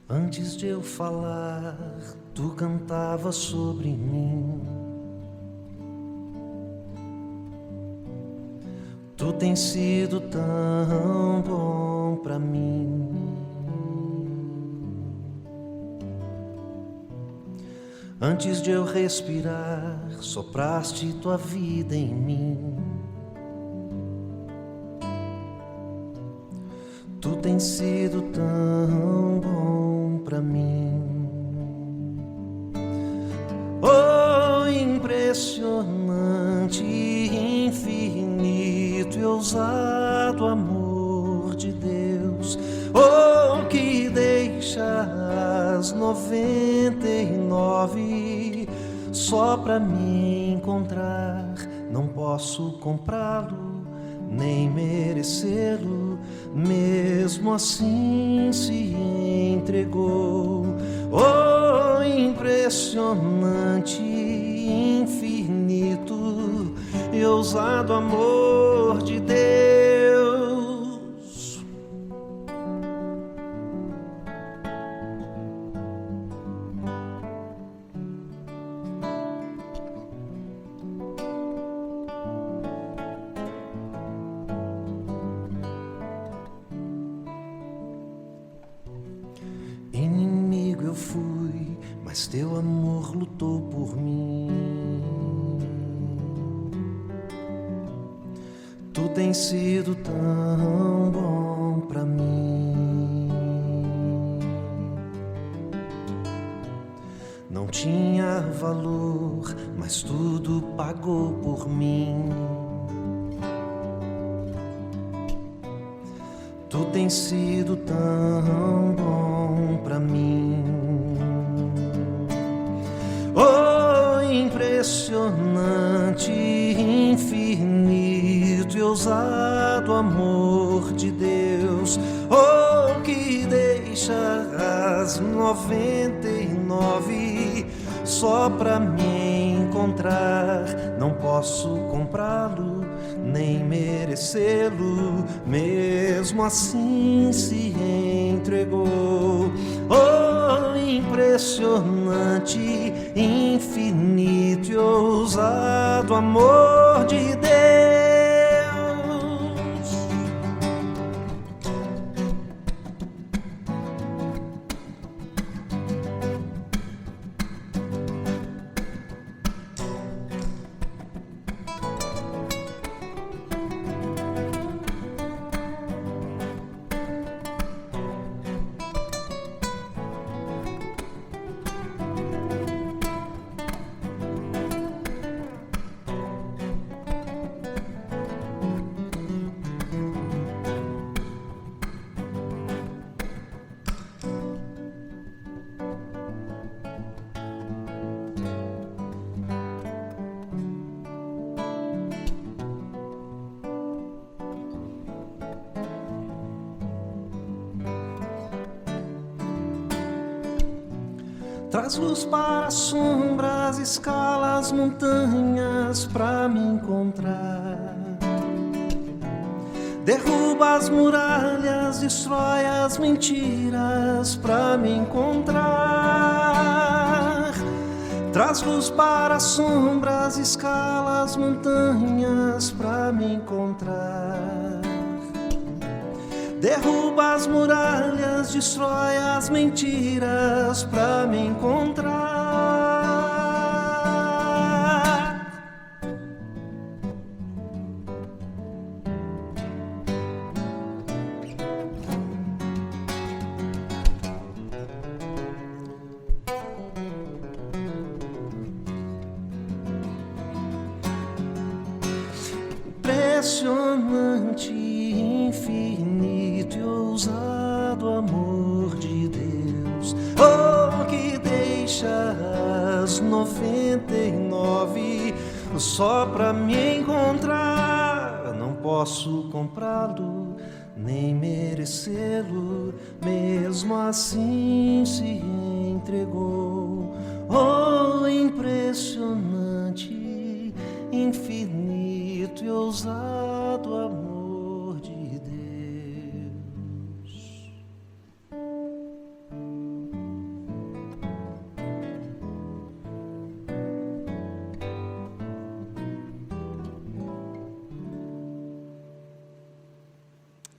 Antes de eu falar, tu cantava sobre mim. Tu tens sido tão bom pra mim. Antes de eu respirar, sopraste tua vida em mim. Tu tens sido tão bom pra mim. Oh, impressionante, infinito e ousado amor de Deus. Oh, que deixa as 99 só pra me encontrar. Não posso comprá-lo nem merecê-lo, mesmo assim se entregou. Oh, impressionante, infinito e ousado amor de Deus. Inimigo eu fui, mas teu amor lutou por mim. Tu tens sido tão bom pra mim. Não tinha valor, mas tudo pagou por mim. Tu tens sido tão bom pra mim. Oh, impressionante, infinito e ousado amor de Deus. Oh, que deixa as 99 só pra me encontrar. Não posso comprá-lo nem merecê-lo, mesmo assim se entregou. Oh, impressionante, infinito e ousado amor de Deus. Traz luz para as sombras, escala as montanhas pra me encontrar. Derruba as muralhas, destrói as mentiras pra me encontrar. Traz luz para as sombras, escala as montanhas pra me encontrar. Derruba as muralhas, destrói as mentiras pra me encontrar. Impressionante, infinito e ousado amor de Deus. Oh, que deixa as 99 só pra me encontrar. Não posso comprá-lo nem merecê-lo, mesmo assim se entregou. Oh, impressionante, infinito e ousado amor de Deus.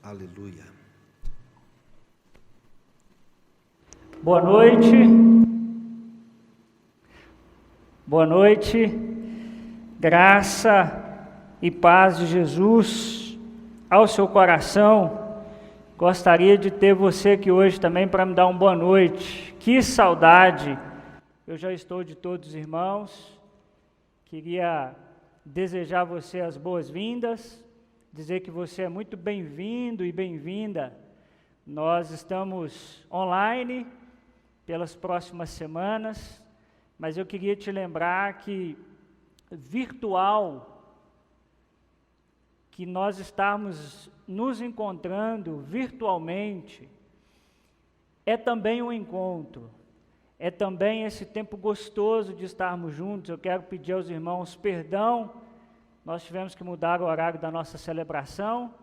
Aleluia. Boa noite. Boa noite. Graça e paz de Jesus ao seu coração. Gostaria de ter você aqui hoje também para me dar uma boa noite. Que saudade! Eu já estou de todos os irmãos. Queria desejar a você as boas-vindas, dizer que você é muito bem-vindo e bem-vinda. Nós estamos online pelas próximas semanas, mas eu queria te lembrar que que nós estamos nos encontrando virtualmente, é também um encontro, é também esse tempo gostoso de estarmos juntos. Eu quero pedir aos irmãos perdão, nós tivemos que mudar o horário da nossa celebração,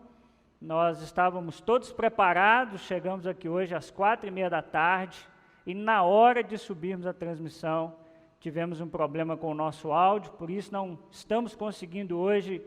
nós estávamos todos preparados, chegamos aqui hoje às 4:30 e na hora de subirmos a transmissão, tivemos um problema com o nosso áudio, por isso não estamos conseguindo hoje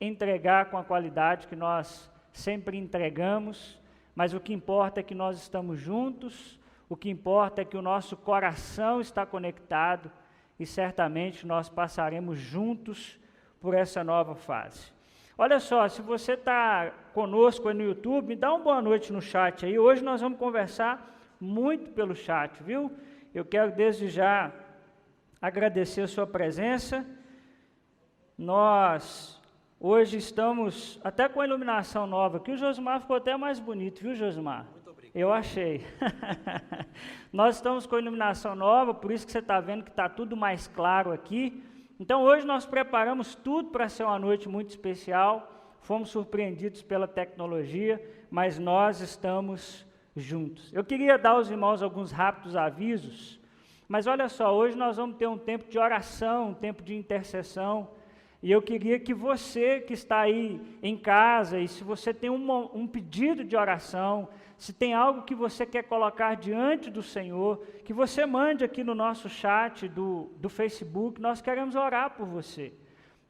entregar com a qualidade que nós sempre entregamos, mas o que importa é que nós estamos juntos, o que importa é que o nosso coração está conectado e certamente nós passaremos juntos por essa nova fase. Olha só, se você está conosco aí no YouTube, me dá uma boa noite no chat aí. Hoje nós vamos conversar muito pelo chat, viu? Eu quero desde já agradecer a sua presença. Nós hoje estamos até com a iluminação nova, que o Josmar ficou até mais bonito, viu, Josmar? Muito obrigado. Eu achei. Nós estamos com a iluminação nova, por isso que você está vendo que está tudo mais claro aqui. Então hoje nós preparamos tudo para ser uma noite muito especial, fomos surpreendidos pela tecnologia, mas nós estamos juntos. Eu queria dar aos irmãos alguns rápidos avisos, mas olha só, hoje nós vamos ter um tempo de oração, um tempo de intercessão, e eu queria que você que está aí em casa, e se você tem um pedido de oração, se tem algo que você quer colocar diante do Senhor, que você mande aqui no nosso chat do Facebook, nós queremos orar por você.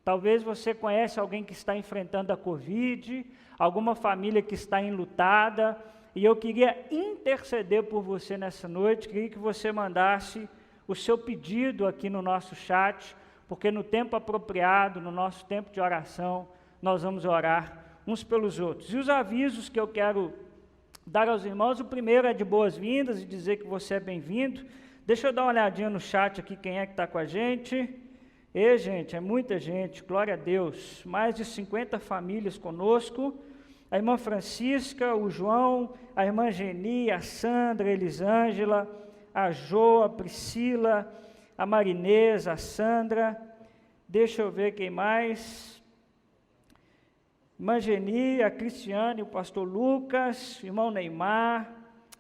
Talvez você conhece alguém que está enfrentando a Covid, alguma família que está enlutada, e eu queria interceder por você nessa noite, queria que você mandasse o seu pedido aqui no nosso chat, porque no tempo apropriado, no nosso tempo de oração, nós vamos orar uns pelos outros. E os avisos que eu quero dar aos irmãos, o primeiro é de boas-vindas e dizer que você é bem-vindo. Deixa eu dar uma olhadinha no chat aqui, quem é que está com a gente. E, gente, é muita gente, glória a Deus. Mais de 50 famílias conosco. A irmã Francisca, o João, a irmã Geni, a Sandra, a Elisângela, a Jo, a Priscila, a Marinês, a Sandra. Deixa eu ver quem mais. Irmã Geni, a Cristiane, o pastor Lucas, irmão Neymar,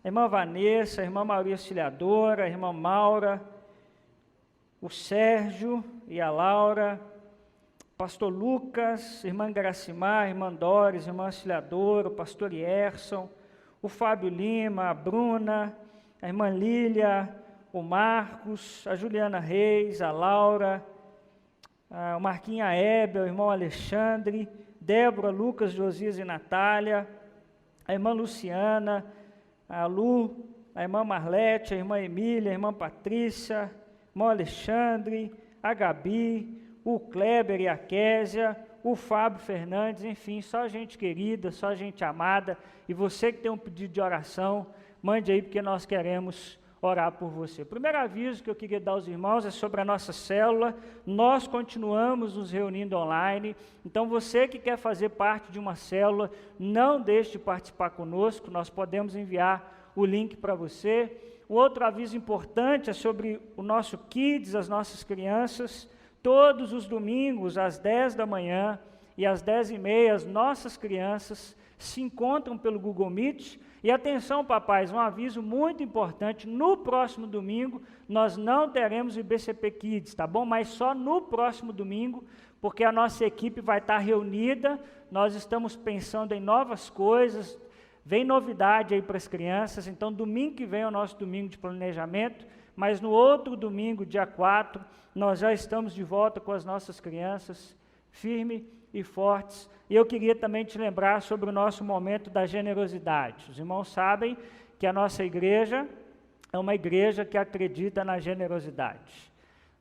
a irmã Vanessa, a irmã Maria Auxiliadora, a irmã Maura, o Sérgio e a Laura, pastor Lucas, irmã Gracimar, irmã Doris, irmã Auxiliadora, o pastor Yerson, o Fábio Lima, a Bruna, a irmã Lília, o Marcos, a Juliana Reis, a Laura, o Marquinha Hebe, o irmão Alexandre, Débora, Lucas, Josias e Natália, a irmã Luciana, a Lu, a irmã Marlete, a irmã Emília, a irmã Patrícia, o irmão Alexandre, a Gabi, o Kleber e a Késia, o Fábio Fernandes, enfim, só gente querida, só gente amada. E você que tem um pedido de oração, mande aí, porque nós queremos orar por você. O primeiro aviso que eu queria dar aos irmãos é sobre a nossa célula. Nós continuamos nos reunindo online, então você que quer fazer parte de uma célula, não deixe de participar conosco, nós podemos enviar o link para você. Um outro aviso importante é sobre o nosso Kids, as nossas crianças. Todos os domingos, às 10 da manhã e às 10h30, as nossas crianças se encontram pelo Google Meet. E atenção, papais, um aviso muito importante, no próximo domingo nós não teremos o IBCP Kids, tá bom? Mas só no próximo domingo, porque a nossa equipe vai estar reunida, nós estamos pensando em novas coisas, vem novidade aí para as crianças, então domingo que vem é o nosso domingo de planejamento, mas no outro domingo, dia 4, nós já estamos de volta com as nossas crianças, firme e fortes. E eu queria também te lembrar sobre o nosso momento da generosidade. Os irmãos sabem que a nossa igreja é uma igreja que acredita na generosidade.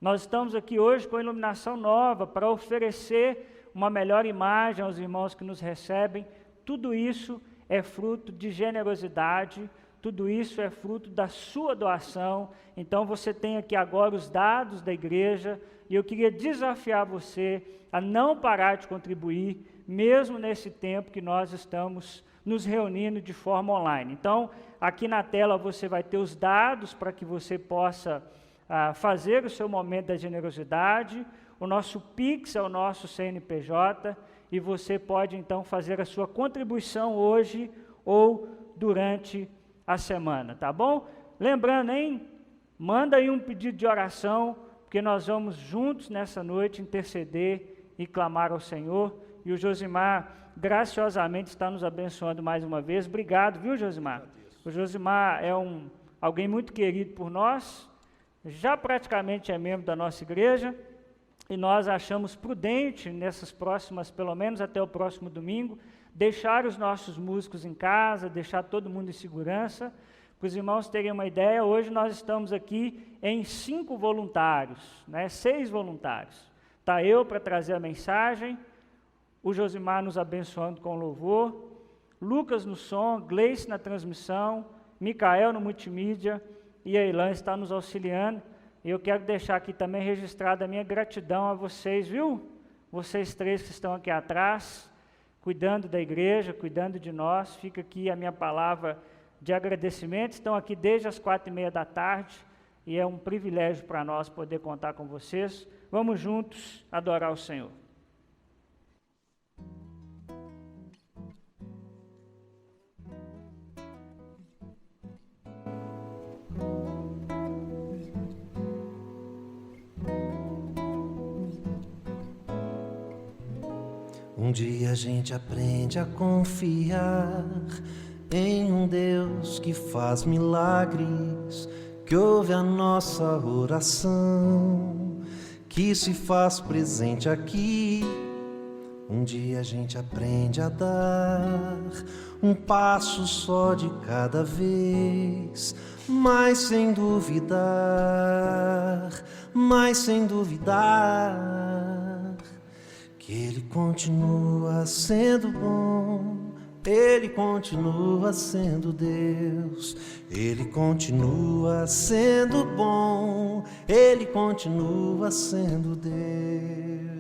Nós estamos aqui hoje com iluminação nova para oferecer uma melhor imagem aos irmãos que nos recebem. Tudo isso é fruto de generosidade, tudo isso é fruto da sua doação. Então você tem aqui agora os dados da igreja, e eu queria desafiar você a não parar de contribuir, mesmo nesse tempo que nós estamos nos reunindo de forma online. Então, aqui na tela você vai ter os dados para que você possa fazer o seu momento da generosidade. O nosso Pix é o nosso CNPJ, e você pode então fazer a sua contribuição hoje ou durante a semana, tá bom? Lembrando, hein? Manda aí um pedido de oração, porque nós vamos juntos nessa noite interceder e clamar ao Senhor. E o Josimar graciosamente está nos abençoando mais uma vez. Obrigado, viu, Josimar? O Josimar é alguém muito querido por nós, já praticamente é membro da nossa igreja, e nós achamos prudente, nessas próximas, pelo menos até o próximo domingo, deixar os nossos músicos em casa, deixar todo mundo em segurança. Para os irmãos terem uma ideia, hoje nós estamos aqui em 5 voluntários, 6 voluntários. Está eu para trazer a mensagem, o Josimar nos abençoando com louvor, Lucas no som, Gleice na transmissão, Micael no multimídia, e a Ilan está nos auxiliando. E eu quero deixar aqui também registrada a minha gratidão a vocês, viu? Vocês 3 que estão aqui atrás, cuidando da igreja, cuidando de nós. Fica aqui a minha palavra de agradecimento. Estão aqui desde as 4:30 da tarde, e é um privilégio para nós poder contar com vocês. Vamos juntos adorar o Senhor. Um dia a gente aprende a confiar em um Deus que faz milagres, que ouve a nossa oração, que se faz presente aqui. Um dia a gente aprende a dar um passo só de cada vez, mas sem duvidar, que Ele continua sendo bom, Ele continua sendo Deus, Ele continua sendo bom, Ele continua sendo Deus.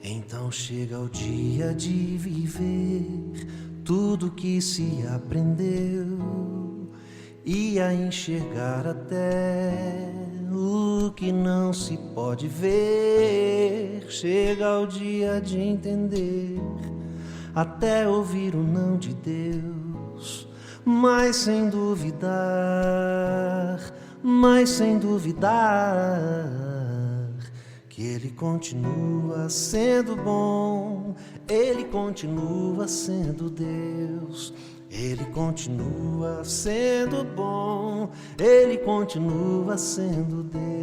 Então chega o dia de viver tudo que se aprendeu e a enxergar até o que não se pode ver. Chega o dia de entender, até ouvir o não de Deus, mas sem duvidar, que Ele continua sendo bom, Ele continua sendo Deus, Ele continua sendo bom, Ele continua sendo Deus.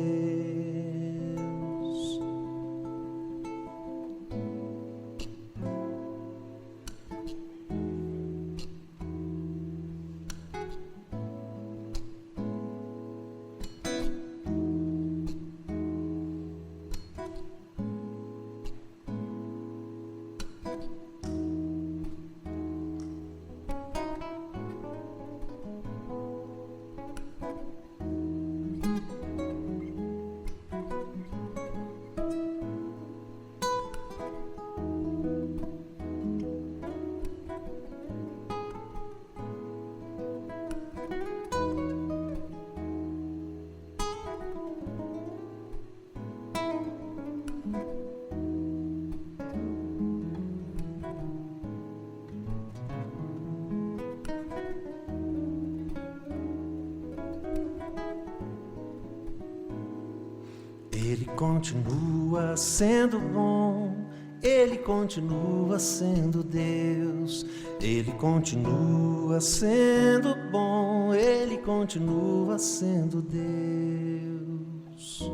continua sendo bom, Ele continua sendo Deus, Ele continua sendo bom, Ele continua sendo Deus.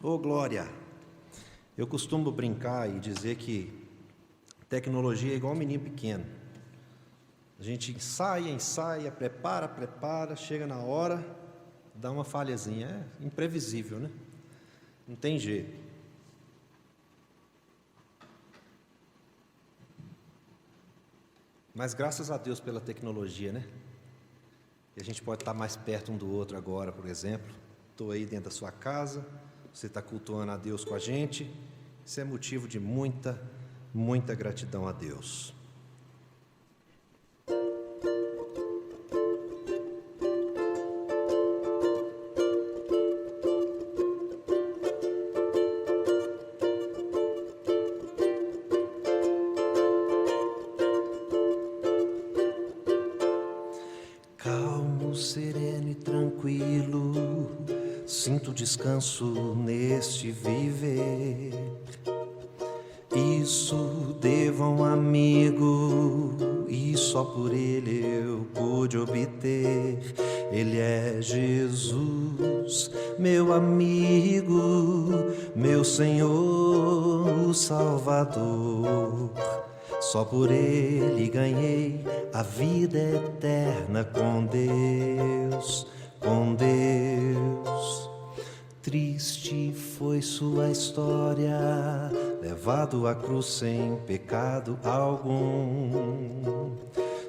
Ô glória! Eu costumo brincar e dizer que tecnologia é igual um menino pequeno. A gente ensaia, prepara, chega na hora, dá uma falhazinha. É imprevisível, né? Não tem jeito. Mas graças a Deus pela tecnologia, né? E a gente pode estar mais perto um do outro agora, por exemplo. Estou aí dentro da sua casa, você está cultuando a Deus com a gente. Isso é motivo de muita, muita gratidão a Deus. Calmo, sereno e tranquilo, sinto descanso neste viver. Isso devo a um amigo, e só por ele eu pude obter. Ele é Jesus, meu amigo, meu Senhor, o Salvador. Só por ele ganhei a vida eterna com Deus, com Deus. Triste foi sua história, levado à cruz sem pecado algum.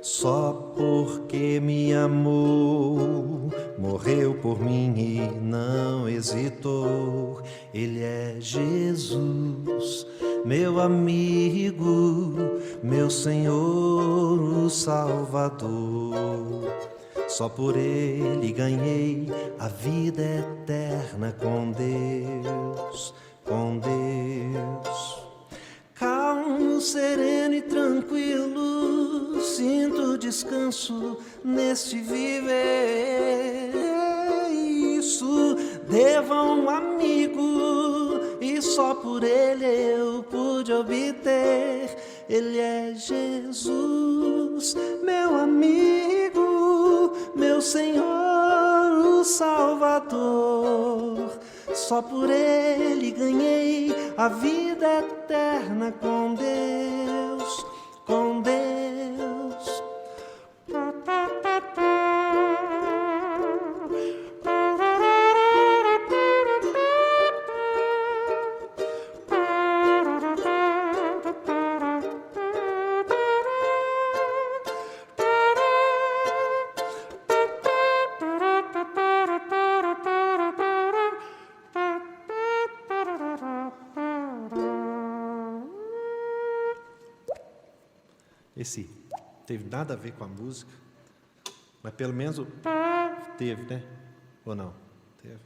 Só porque me amou, morreu por mim e não hesitou. Ele é Jesus, meu amigo, meu Senhor, o Salvador. Só por ele ganhei a vida eterna com Deus, com Deus. Calmo, sereno e tranquilo, sinto descanso neste viver. Isso devo a um amigo, e só por ele eu pude obter. Ele é Jesus, meu amigo, meu Senhor, o Salvador. Só por ele ganhei a vida eterna com Deus, com Deus. Esse teve nada a ver com a música, mas pelo menos teve, né? Ou não? Teve.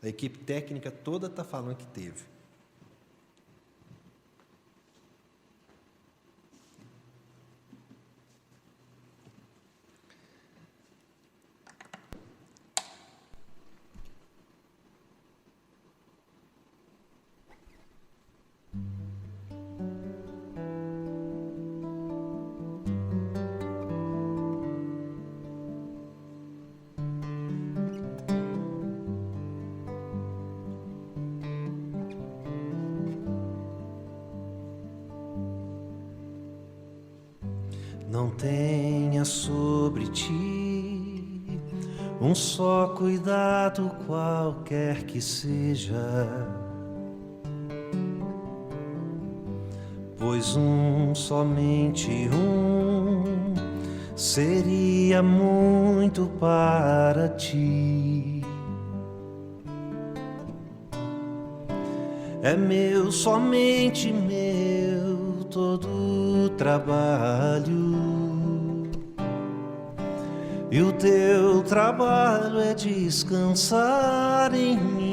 A equipe técnica toda está falando que teve. Não tenha sobre ti um só cuidado, qualquer que seja, pois somente um seria muito para ti. É meu, somente meu, todo o trabalho. e o teu trabalho é descansar em mim.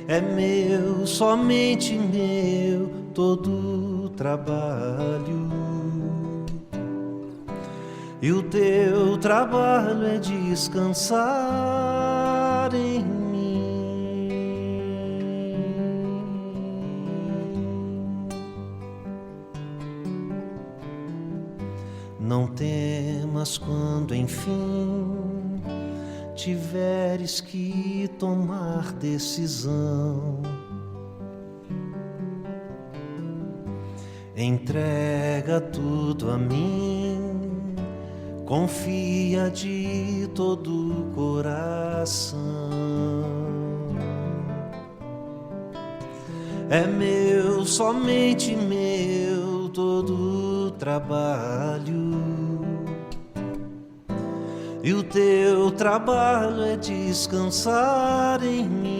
É meu, somente meu, todo o trabalho, e o teu trabalho é descansar em mim. Não temas quando enfim tiveres que tomar decisão. Entrega tudo a mim, confia de todo o coração. É meu, somente meu, todo o trabalho, e o teu trabalho é descansar em mim.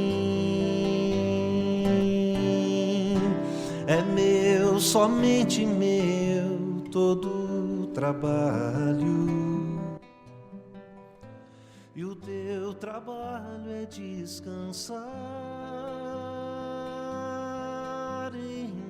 É meu, somente meu, todo o trabalho, e o teu trabalho é descansar em mim.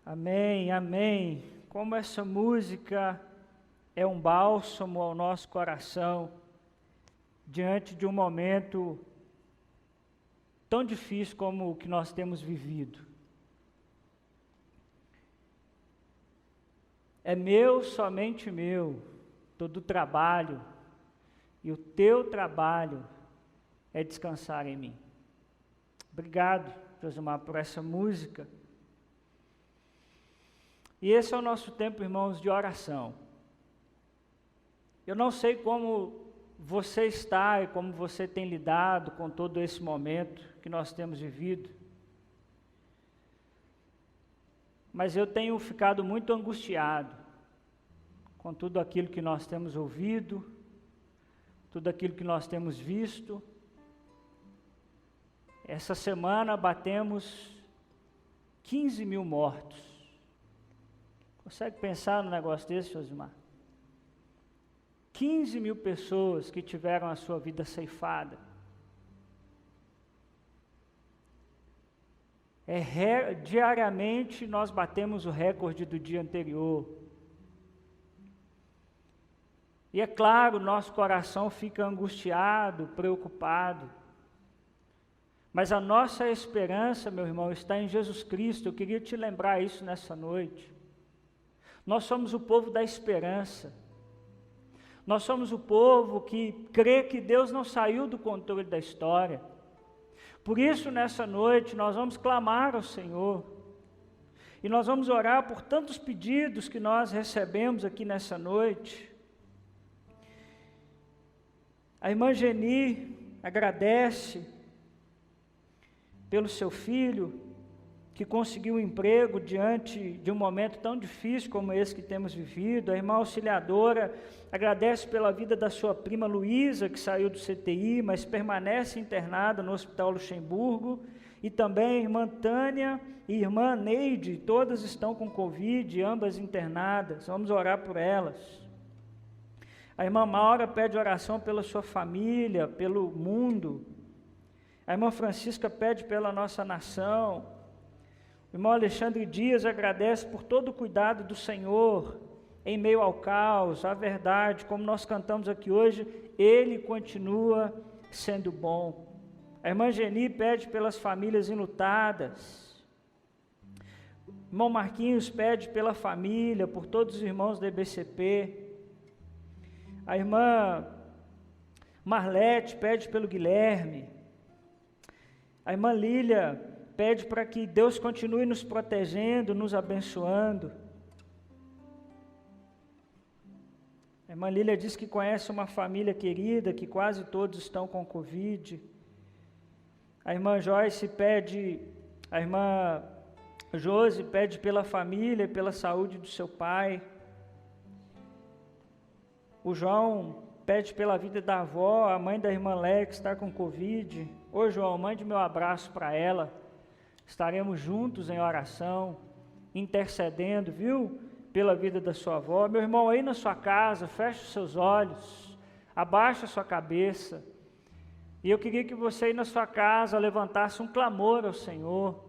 Amém, amém. Como essa música é um bálsamo ao nosso coração diante de um momento tão difícil como o que nós temos vivido. É meu, somente meu, todo o trabalho, e o teu trabalho é descansar em mim. Obrigado, Josimar, por essa música. E esse é o nosso tempo, irmãos, de oração. Eu não sei como você está e como você tem lidado com todo esse momento que nós temos vivido, mas eu tenho ficado muito angustiado com tudo aquilo que nós temos ouvido, tudo aquilo que nós temos visto. Essa semana batemos 15 mil mortos. Consegue pensar num negócio desse, Josimar? 15 mil pessoas que tiveram a sua vida ceifada. Diariamente nós batemos o recorde do dia anterior. E é claro, nosso coração fica angustiado, preocupado. Mas a nossa esperança, meu irmão, está em Jesus Cristo. Eu queria te lembrar isso nessa noite. Nós somos o povo da esperança. Nós somos o povo que crê que Deus não saiu do controle da história. Por isso, nessa noite, nós vamos clamar ao Senhor. E nós vamos orar por tantos pedidos que nós recebemos aqui nessa noite. A irmã Geni agradece pelo seu filho, que conseguiu um emprego diante de um momento tão difícil como esse que temos vivido. A irmã auxiliadora agradece pela vida da sua prima Luísa, que saiu do CTI, mas permanece internada no Hospital Luxemburgo, e também a irmã Tânia e a irmã Neide, todas estão com Covid, ambas internadas. Vamos orar por elas. A irmã Maura pede oração pela sua família, pelo mundo. A irmã Francisca pede pela nossa nação. O irmão Alexandre Dias agradece por todo o cuidado do Senhor em meio ao caos, à verdade, como nós cantamos aqui hoje, Ele continua sendo bom. A irmã Geni pede pelas famílias enlutadas. O irmão Marquinhos pede pela família, por todos os irmãos da EBCP. A irmã Marlete pede pelo Guilherme. A irmã Lília pede para que Deus continue nos protegendo, nos abençoando. A irmã Lília diz que conhece uma família querida, que quase todos estão com Covid. A irmã Joyce pede, a irmã Josi pede pela família, pela saúde do seu pai. O João pede pela vida da avó, a mãe da irmã Lex está com Covid. Ô João, mande meu abraço para ela. Estaremos juntos em oração, intercedendo, viu? Pela vida da sua avó. Meu irmão, aí na sua casa, feche os seus olhos, abaixa a sua cabeça. E eu queria que você aí na sua casa levantasse um clamor ao Senhor,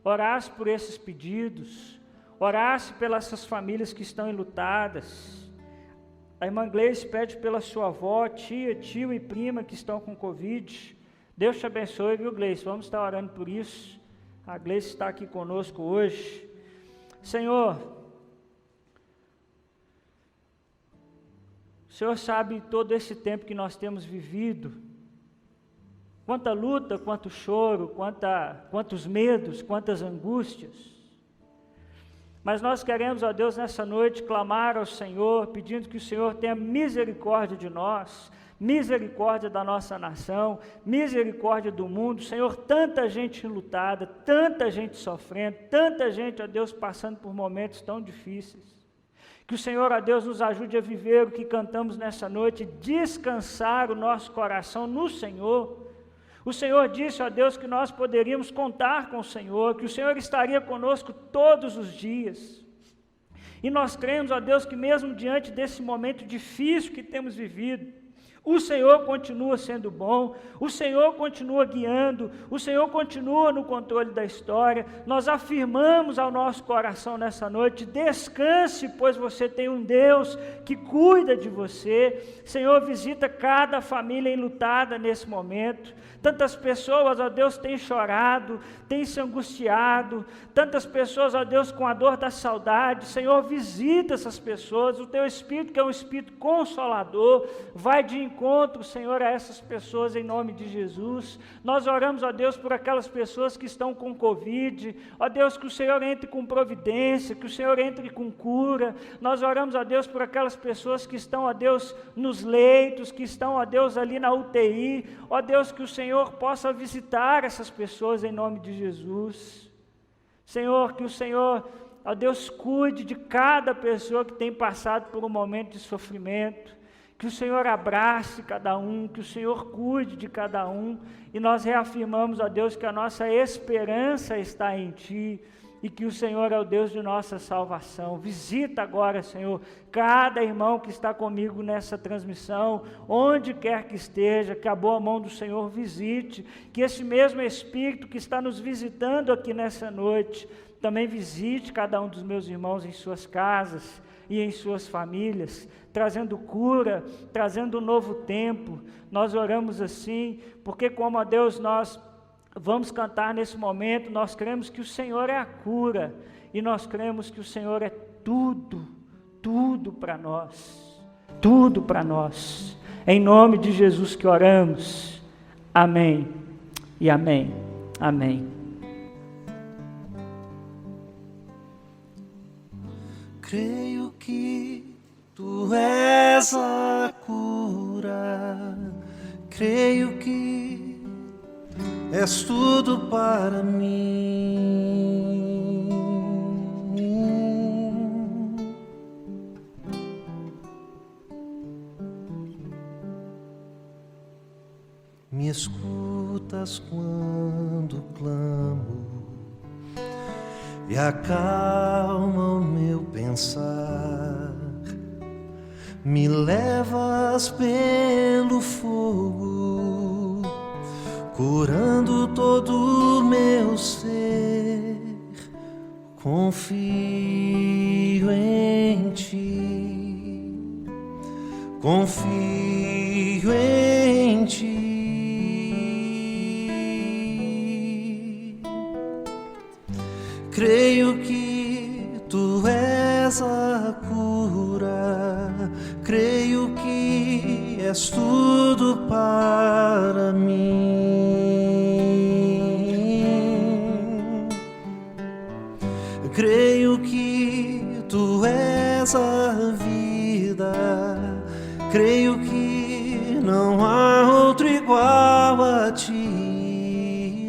orasse por esses pedidos, orasse pelas essas famílias que estão enlutadas. A irmã Gleice pede pela sua avó, tia, tio e prima que estão com Covid. Deus te abençoe, viu, Gleice? Vamos estar orando por isso. A Gleice está aqui conosco hoje. Senhor, o Senhor sabe todo esse tempo que nós temos vivido, quanta luta, quanto choro, quantos medos, quantas angústias. Mas nós queremos, ó Deus, nessa noite, clamar ao Senhor, pedindo que o Senhor tenha misericórdia de nós, misericórdia da nossa nação, misericórdia do mundo. Senhor, tanta gente enlutada, tanta gente sofrendo, tanta gente, ó Deus, passando por momentos tão difíceis. Que o Senhor, ó Deus, nos ajude a viver o que cantamos nessa noite, descansar o nosso coração no Senhor. O Senhor disse, ó Deus, que nós poderíamos contar com o Senhor, que o Senhor estaria conosco todos os dias. E nós cremos, ó Deus, que mesmo diante desse momento difícil que temos vivido, o Senhor continua sendo bom, o Senhor continua guiando, o Senhor continua no controle da história. Nós afirmamos ao nosso coração nessa noite, descanse, pois você tem um Deus que cuida de você. Senhor, visita cada família enlutada nesse momento. Tantas pessoas, ó Deus, têm chorado, têm se angustiado, tantas pessoas, ó Deus, com a dor da saudade. Senhor, visita essas pessoas, o Teu Espírito, que é um Espírito consolador, vai de encontro, Senhor, a essas pessoas em nome de Jesus. Nós oramos, ó Deus, por aquelas pessoas que estão com Covid, ó Deus, que o Senhor entre com providência, que o Senhor entre com cura. Nós oramos, ó Deus, por aquelas pessoas que estão, ó Deus, nos leitos, que estão, ó Deus, ali na UTI, ó Deus, que o Senhor possa visitar essas pessoas em nome de Jesus. Senhor, que o Senhor, ó Deus, cuide de cada pessoa que tem passado por um momento de sofrimento, que o Senhor abrace cada um, que o Senhor cuide de cada um, e nós reafirmamos, ó Deus, que a nossa esperança está em Ti, e que o Senhor é o Deus de nossa salvação. Visita agora, Senhor, cada irmão que está comigo nessa transmissão, onde quer que esteja, que a boa mão do Senhor visite, que esse mesmo Espírito que está nos visitando aqui nessa noite, também visite cada um dos meus irmãos em suas casas e em suas famílias, trazendo cura, trazendo um novo tempo. Nós oramos assim, porque como a Deus nós vamos cantar nesse momento, nós cremos que o Senhor é a cura, e nós cremos que o Senhor é tudo, tudo para nós, tudo para nós. Em nome de Jesus que oramos, amém e amém, amém. Creio que Tu és a cura, creio que és tudo para mim. Me escutas quando clamo e acalma o meu pensar. Me levas pelo fogo, curando todo o meu ser. Confio em Ti, confio em Ti. Creio que Tu és a cura, creio que és tudo para mim. Creio que Tu és a vida, creio que não há outro igual a Ti.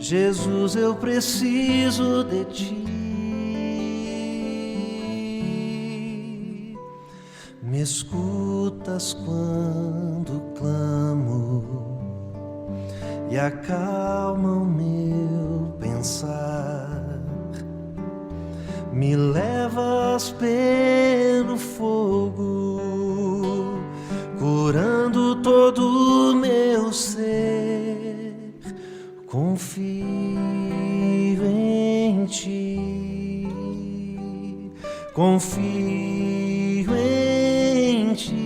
Jesus, eu preciso de ti. Me escutas quando clamo e acalma o meu pensar. Me levas pelo fogo, curando todo o meu ser. Confio em ti, confio em ti.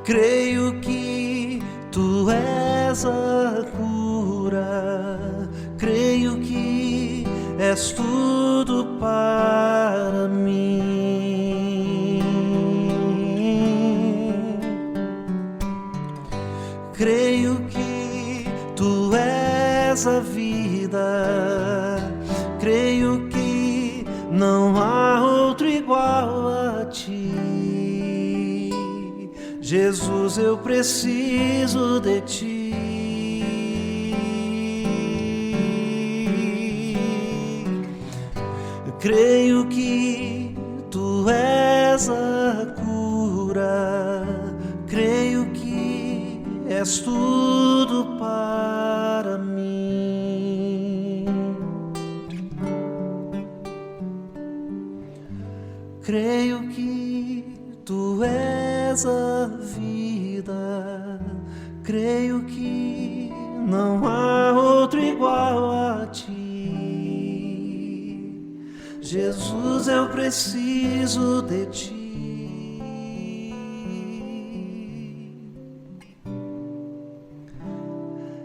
Creio que tu és a cura, creio que és tudo para mim. Creio que tu és a vida, creio que não há outro igual a ti. Jesus, eu preciso de ti. Creio que tu és a cura, creio que és tudo para mim. Creio que tu és a vida, creio que não há outro igual a ti. Jesus, eu preciso de ti.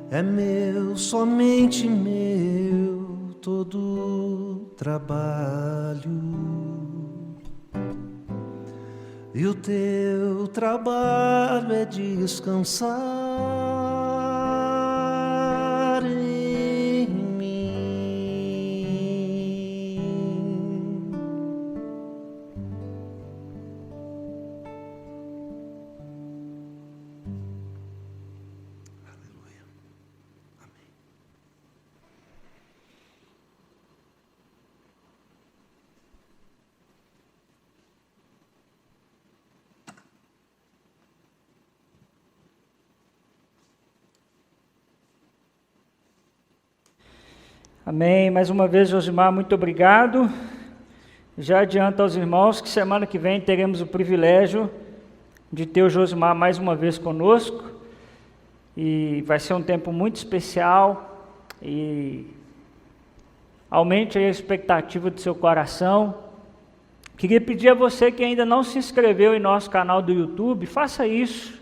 É meu, somente meu, todo trabalho. E o teu trabalho é descansar em mim. Aleluia. Amém. Amém. Mais uma vez, Josimar, muito obrigado. Já adianto aos irmãos que semana que vem teremos o privilégio de ter o Josimar mais uma vez conosco. E vai ser um tempo muito especial. E aumente aí a expectativa do seu coração. Queria pedir a você que ainda não se inscreveu em nosso canal do YouTube, faça isso.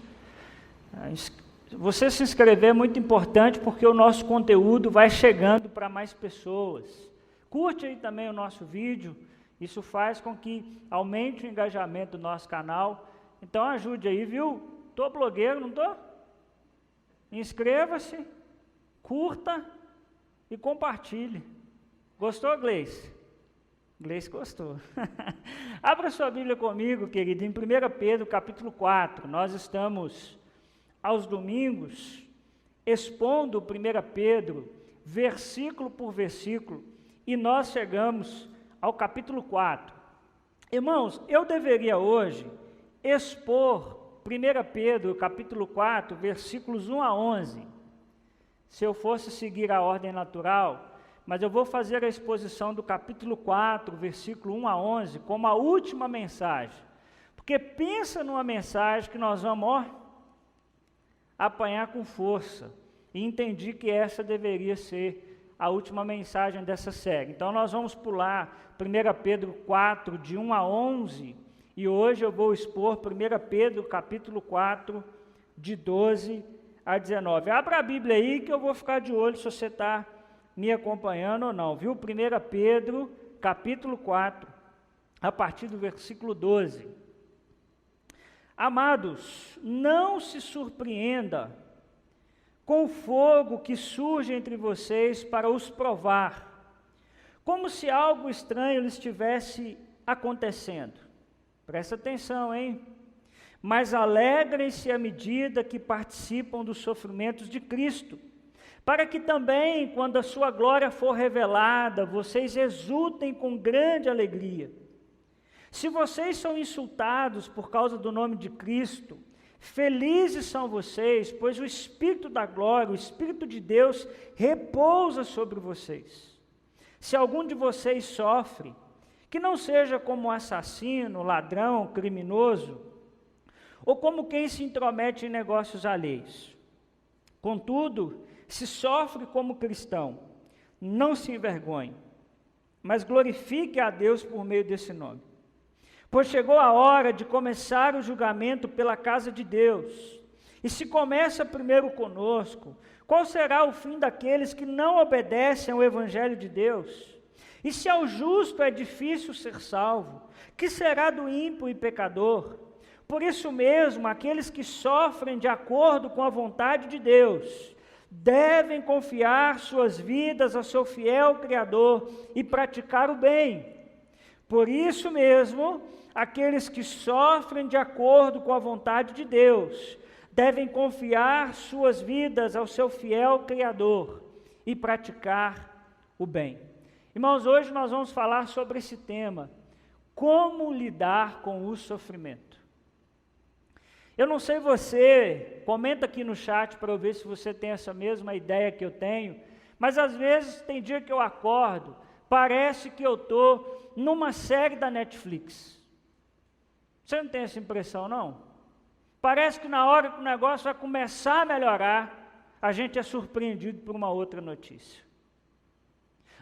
Você se inscrever é muito importante porque o nosso conteúdo vai chegando para mais pessoas. Curte aí também o nosso vídeo, isso faz com que aumente o engajamento do nosso canal. Então ajude aí, viu? Tô blogueiro, não tô? Inscreva-se, curta e compartilhe. Gostou, Gleice? Gleice gostou. Abra sua Bíblia comigo, querido, em 1 Pedro, capítulo 4. Nós estamos aos domingos, expondo 1 Pedro, versículo por versículo, e nós chegamos ao capítulo 4. Irmãos, eu deveria hoje expor 1 Pedro, capítulo 4, versículos 1 a 11, se eu fosse seguir a ordem natural, mas eu vou fazer a exposição do capítulo 4, versículo 1 a 11, como a última mensagem, porque pensa numa mensagem que nós vamos, apanhar com força, e entendi que essa deveria ser a última mensagem dessa série. Então nós vamos pular 1 Pedro 4, de 1 a 11, e hoje eu vou expor 1 Pedro capítulo 4, de 12 a 19. Abra a Bíblia aí que eu vou ficar de olho se você está me acompanhando ou não, viu? 1 Pedro capítulo 4, a partir do versículo 12. Amados, não se surpreenda com o fogo que surge entre vocês para os provar, como se algo estranho lhes estivesse acontecendo. Presta atenção, hein? mas alegrem-se à medida que participam dos sofrimentos de Cristo, para que também, quando a sua glória for revelada, vocês exultem com grande alegria. Se vocês são insultados por causa do nome de Cristo, felizes são vocês, pois o Espírito da glória, o Espírito de Deus, repousa sobre vocês. Se algum de vocês sofre, que não seja como um assassino, ladrão, criminoso, ou como quem se intromete em negócios alheios. Contudo, se sofre como cristão, não se envergonhe, mas glorifique a Deus por meio desse nome. Pois chegou a hora de começar o julgamento pela casa de Deus. E se começa primeiro conosco, qual será o fim daqueles que não obedecem ao Evangelho de Deus? E se ao justo é difícil ser salvo, que será do ímpio e pecador? Por isso mesmo, aqueles que sofrem de acordo com a vontade de Deus, devem confiar suas vidas ao seu fiel Criador e praticar o bem. Por isso mesmo, aqueles que sofrem de acordo com a vontade de Deus, devem confiar suas vidas ao seu fiel Criador e praticar o bem. Irmãos, hoje nós vamos falar sobre esse tema, como lidar com o sofrimento. Eu não sei você, comenta aqui no chat para eu ver se você tem essa mesma ideia que eu tenho, mas às vezes tem dia que eu acordo, parece que eu estou numa série da Netflix. Você não tem essa impressão, não? Parece que na hora que o negócio vai começar a melhorar, a gente é surpreendido por uma outra notícia.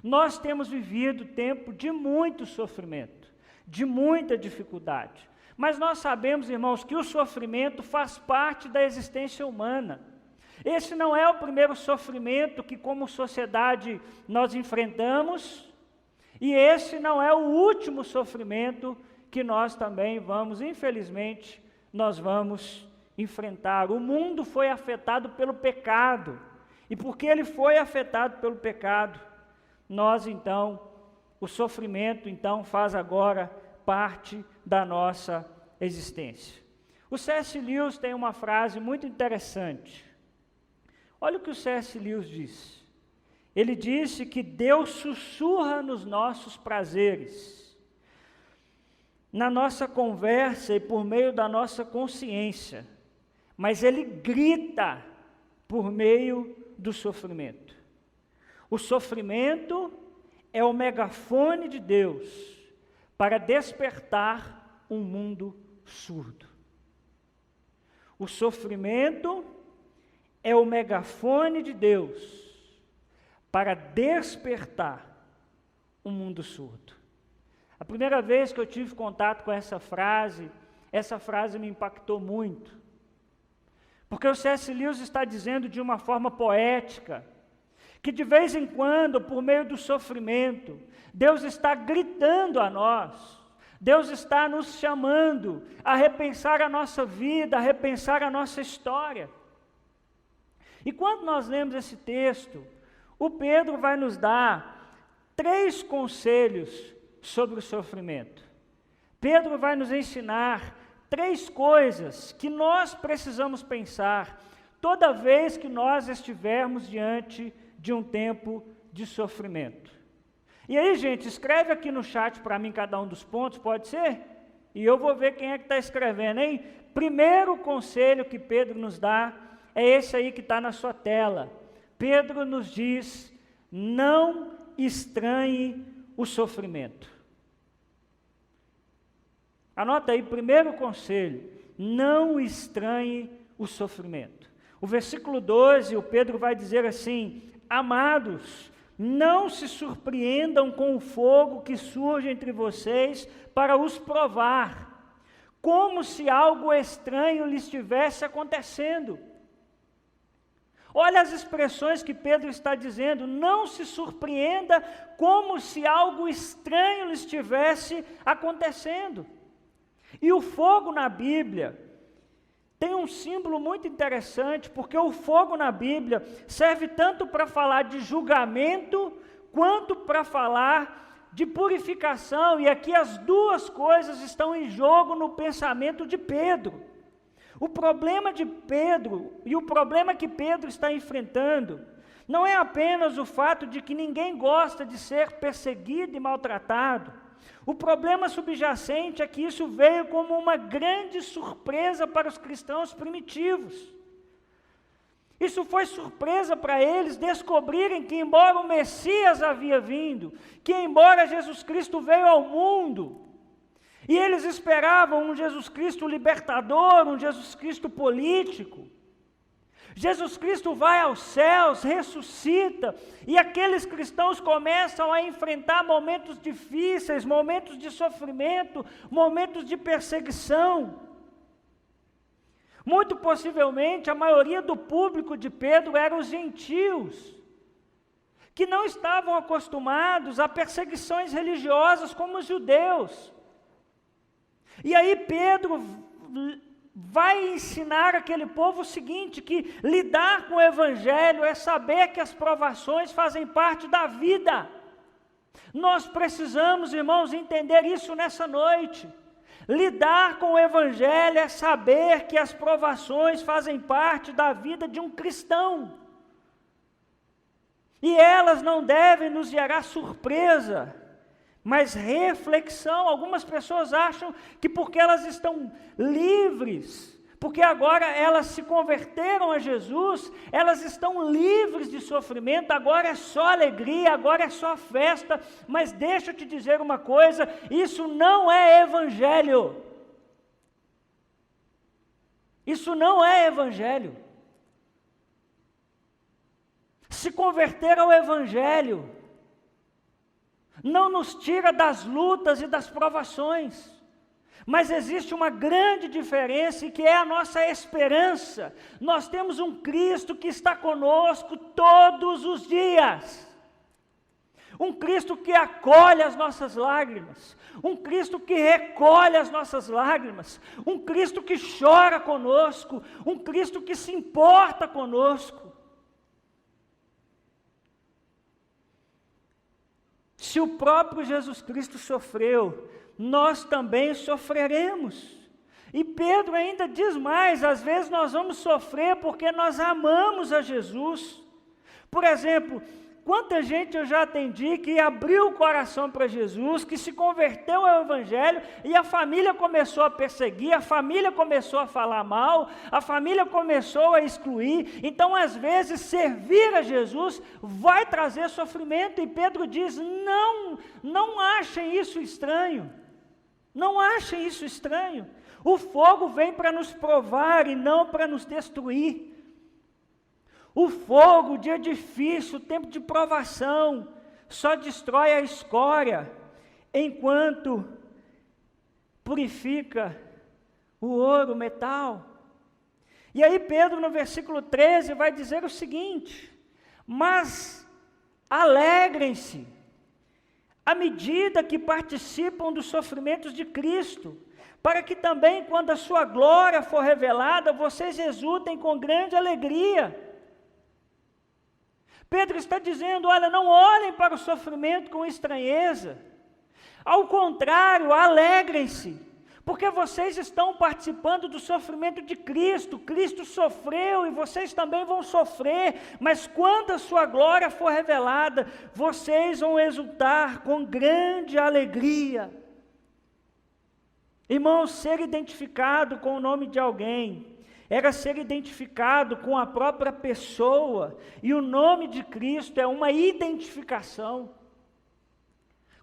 Nós temos vivido tempo de muito sofrimento, de muita dificuldade. Mas nós sabemos, irmãos, que o sofrimento faz parte da existência humana. Esse não é o primeiro sofrimento que, como sociedade, nós enfrentamos, e esse não é o último sofrimento que nós também vamos, infelizmente, nós vamos enfrentar. O mundo foi afetado pelo pecado, e porque ele foi afetado pelo pecado, nós então, o sofrimento então faz agora parte da nossa existência. O C.S. Lewis tem uma frase muito interessante. Olha o que o C.S. Lewis diz. Ele disse que Deus sussurra nos nossos prazeres, na nossa conversa e por meio da nossa consciência, mas Ele grita por meio do sofrimento. O sofrimento é o megafone de Deus para despertar um mundo surdo. O sofrimento é o megafone de Deus para despertar um mundo surdo. A primeira vez que eu tive contato com essa frase me impactou muito. Porque o C.S. Lewis está dizendo de uma forma poética, que de vez em quando, por meio do sofrimento, Deus está gritando a nós, Deus está nos chamando a repensar a nossa vida, a repensar a nossa história. E quando nós lemos esse texto, o Pedro vai nos dar 3 conselhos sobre o sofrimento. Pedro vai nos ensinar 3 coisas que nós precisamos pensar toda vez que nós estivermos diante de um tempo de sofrimento. E aí, gente, escreve aqui no chat para mim cada um dos pontos, pode ser? E eu vou ver quem é que está escrevendo, hein? Primeiro conselho que Pedro nos dá é esse aí que está na sua tela. Pedro nos diz, não estranhe o sofrimento. Anota aí, primeiro conselho, não estranhe o sofrimento. O versículo 12, o Pedro vai dizer assim, amados, não se surpreendam com o fogo que surge entre vocês para os provar, como se algo estranho lhes estivesse acontecendo. Olha as expressões que Pedro está dizendo, não se surpreenda como se algo estranho lhes estivesse acontecendo. E o fogo na Bíblia tem um símbolo muito interessante, porque o fogo na Bíblia serve tanto para falar de julgamento, quanto para falar de purificação, e aqui as duas coisas estão em jogo no pensamento de Pedro. O problema de Pedro, e o problema que Pedro está enfrentando, não é apenas o fato de que ninguém gosta de ser perseguido e maltratado. O problema subjacente é que isso veio como uma grande surpresa para os cristãos primitivos. Isso foi surpresa para eles descobrirem que, embora o Messias havia vindo, que embora Jesus Cristo veio ao mundo, e eles esperavam um Jesus Cristo libertador, um Jesus Cristo político. Jesus Cristo vai aos céus, ressuscita, e aqueles cristãos começam a enfrentar momentos difíceis, momentos de sofrimento, momentos de perseguição. Muito possivelmente, a maioria do público de Pedro eram os gentios, que não estavam acostumados a perseguições religiosas como os judeus. E aí Pedro vai ensinar aquele povo o seguinte, que lidar com o evangelho é saber que as provações fazem parte da vida. Nós precisamos, irmãos, entender isso nessa noite. Lidar com o evangelho é saber que as provações fazem parte da vida de um cristão. E elas não devem nos gerar surpresa, mas reflexão. Algumas pessoas acham que porque elas estão livres, porque agora elas se converteram a Jesus, elas estão livres de sofrimento, agora é só alegria, agora é só festa. Mas deixa eu te dizer uma coisa, isso não é evangelho. Isso não é evangelho. Se converter ao evangelho não nos tira das lutas e das provações, mas existe uma grande diferença, e que é a nossa esperança. Nós temos um Cristo que está conosco todos os dias, um Cristo que acolhe as nossas lágrimas, um Cristo que recolhe as nossas lágrimas, um Cristo que chora conosco, um Cristo que se importa conosco. Se o próprio Jesus Cristo sofreu, nós também sofreremos. E Pedro ainda diz mais, às vezes nós vamos sofrer porque nós amamos a Jesus. Por exemplo, quanta gente eu já atendi que abriu o coração para Jesus, que se converteu ao evangelho, e a família começou a perseguir, a família começou a falar mal, a família começou a excluir. Então, às vezes, servir a Jesus vai trazer sofrimento, e Pedro diz, não achem isso estranho, não achem isso estranho. O fogo vem para nos provar e não para nos destruir. O fogo, o dia difícil, o tempo de provação, só destrói a escória, enquanto purifica o ouro, o metal. E aí Pedro, no versículo 13, vai dizer o seguinte: mas alegrem-se, à medida que participam dos sofrimentos de Cristo, para que também, quando a sua glória for revelada, vocês exultem com grande alegria. Pedro está dizendo, olha, não olhem para o sofrimento com estranheza. Ao contrário, alegrem-se, porque vocês estão participando do sofrimento de Cristo. Cristo sofreu e vocês também vão sofrer, mas quando a sua glória for revelada, vocês vão exultar com grande alegria. Irmãos, ser identificado com o nome de alguém era ser identificado com a própria pessoa, e o nome de Cristo é uma identificação.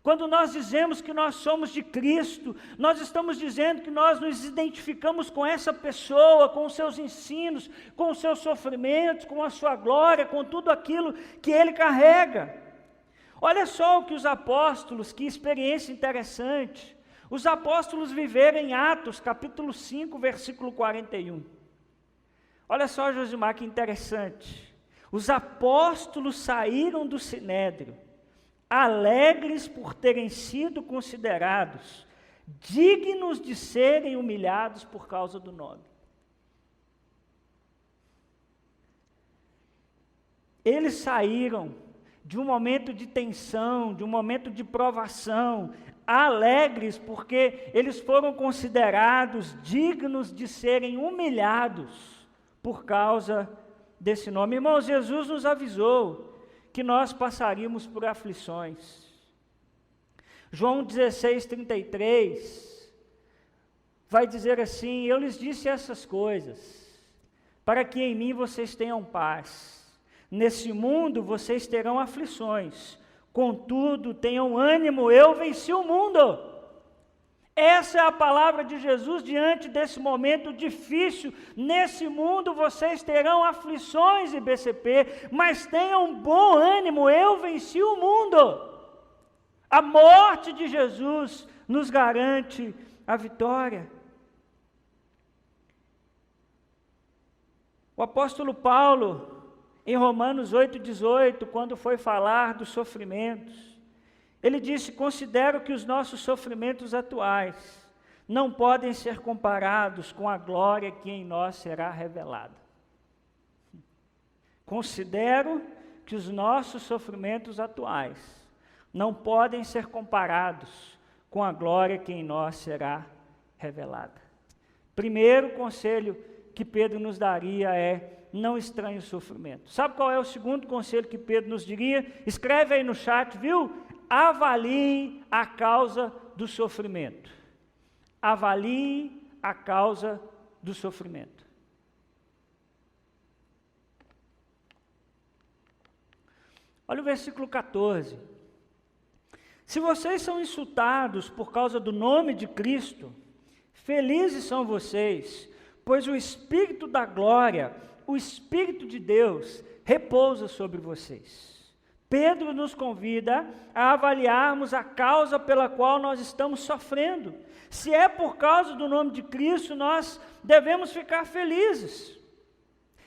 Quando nós dizemos que nós somos de Cristo, nós estamos dizendo que nós nos identificamos com essa pessoa, com os seus ensinos, com os seus sofrimentos, com a sua glória, com tudo aquilo que ele carrega. Olha só o que os apóstolos, que experiência interessante, os apóstolos viveram em Atos, capítulo 5, versículo 41. Olha só, Josimar, que interessante. Os apóstolos saíram do sinédrio, alegres por terem sido considerados dignos de serem humilhados por causa do nome. Eles saíram de um momento de tensão, de um momento de provação, alegres, porque eles foram considerados dignos de serem humilhados por causa desse nome. Irmãos, Jesus nos avisou que nós passaríamos por aflições. João 16:33 vai dizer assim: eu lhes disse essas coisas, para que em mim vocês tenham paz. Nesse mundo vocês terão aflições, contudo, tenham ânimo, eu venci o mundo. Essa é a palavra de Jesus diante desse momento difícil. Nesse mundo vocês terão aflições, IBCP, mas tenham bom ânimo, eu venci o mundo. A morte de Jesus nos garante a vitória. O apóstolo Paulo, em Romanos 8,18, quando foi falar dos sofrimentos, ele disse: considero que os nossos sofrimentos atuais não podem ser comparados com a glória que em nós será revelada. Considero que os nossos sofrimentos atuais não podem ser comparados com a glória que em nós será revelada. Primeiro conselho que Pedro nos daria é: não estranhe o sofrimento. Sabe qual é o segundo conselho que Pedro nos diria? Escreve aí no chat, viu? Avalie a causa do sofrimento. Avalie a causa do sofrimento. Olha o versículo 14. Se vocês são insultados por causa do nome de Cristo, felizes são vocês, pois o Espírito da glória, o Espírito de Deus, repousa sobre vocês. Pedro nos convida a avaliarmos a causa pela qual nós estamos sofrendo. Se é por causa do nome de Cristo, nós devemos ficar felizes.